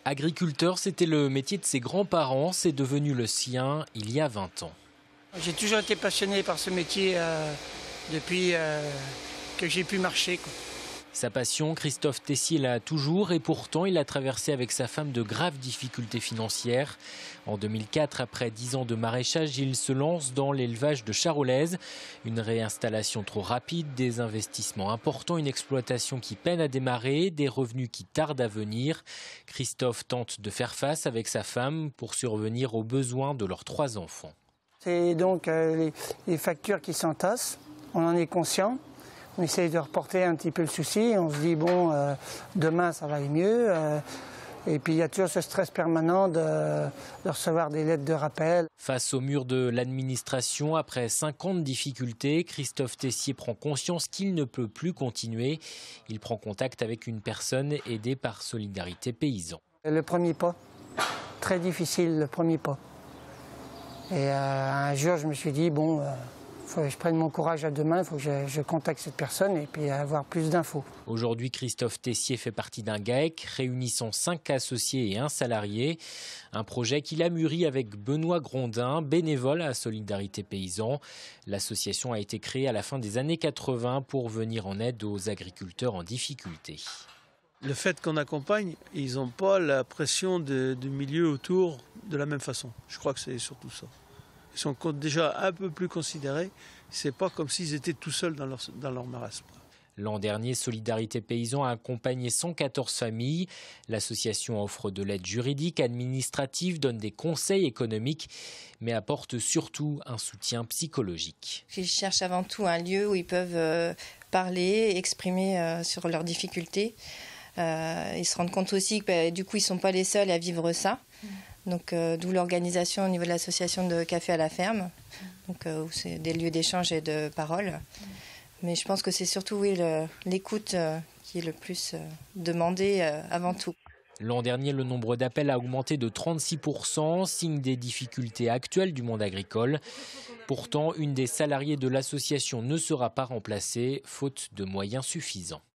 Agriculteur, c'était le métier de ses grands-parents, c'est devenu le sien il y a 20 ans. J'ai toujours été passionné par ce métier depuis que j'ai pu marcher, quoi. Sa passion, Christophe Tessier l'a toujours et pourtant il a traversé avec sa femme de graves difficultés financières. En 2004, après 10 ans de maraîchage, il se lance dans l'élevage de charolaises. Une réinstallation trop rapide, des investissements importants, une exploitation qui peine à démarrer, des revenus qui tardent à venir. Christophe tente de faire face avec sa femme pour survenir aux besoins de leurs 3 enfants. C'est donc les factures qui s'entassent, on en est conscient. On essaye de reporter un petit peu le souci, on se dit bon, demain ça va aller mieux. Et puis il y a toujours ce stress permanent de recevoir des lettres de rappel. Face au mur de l'administration, après 5 ans de difficultés, Christophe Tessier prend conscience qu'il ne peut plus continuer. Il prend contact avec une personne aidée par Solidarité Paysans. Le premier pas, très difficile le premier pas. Et un jour je me suis dit bon, faut que je prenne mon courage à deux mains, il faut que je contacte cette personne et puis avoir plus d'infos. Aujourd'hui, Christophe Tessier fait partie d'un GAEC réunissant 5 associés et 1 salarié. Un projet qu'il a mûri avec Benoît Grondin, bénévole à Solidarité Paysans. L'association a été créée à la fin des années 80 pour venir en aide aux agriculteurs en difficulté. Le fait qu'on accompagne, ils n'ont pas la pression du milieu autour de la même façon. Je crois que c'est surtout ça. Ils sont déjà un peu plus considérés. C'est pas comme s'ils étaient tout seuls dans leur marasme. L'an dernier, Solidarité Paysans a accompagné 114 familles. L'association offre de l'aide juridique, administrative, donne des conseils économiques, mais apporte surtout un soutien psychologique. Ils cherchent avant tout un lieu où ils peuvent parler, exprimer sur leurs difficultés. Ils se rendent compte aussi que du coup, ils ne sont pas les seuls à vivre ça. Donc, d'où l'organisation au niveau de l'association de Café à la ferme, donc, où c'est des lieux d'échange et de parole. Mais je pense que c'est surtout l'écoute qui est le plus demandée avant tout. L'an dernier, le nombre d'appels a augmenté de 36%, signe des difficultés actuelles du monde agricole. Pourtant, une des salariées de l'association ne sera pas remplacée, faute de moyens suffisants.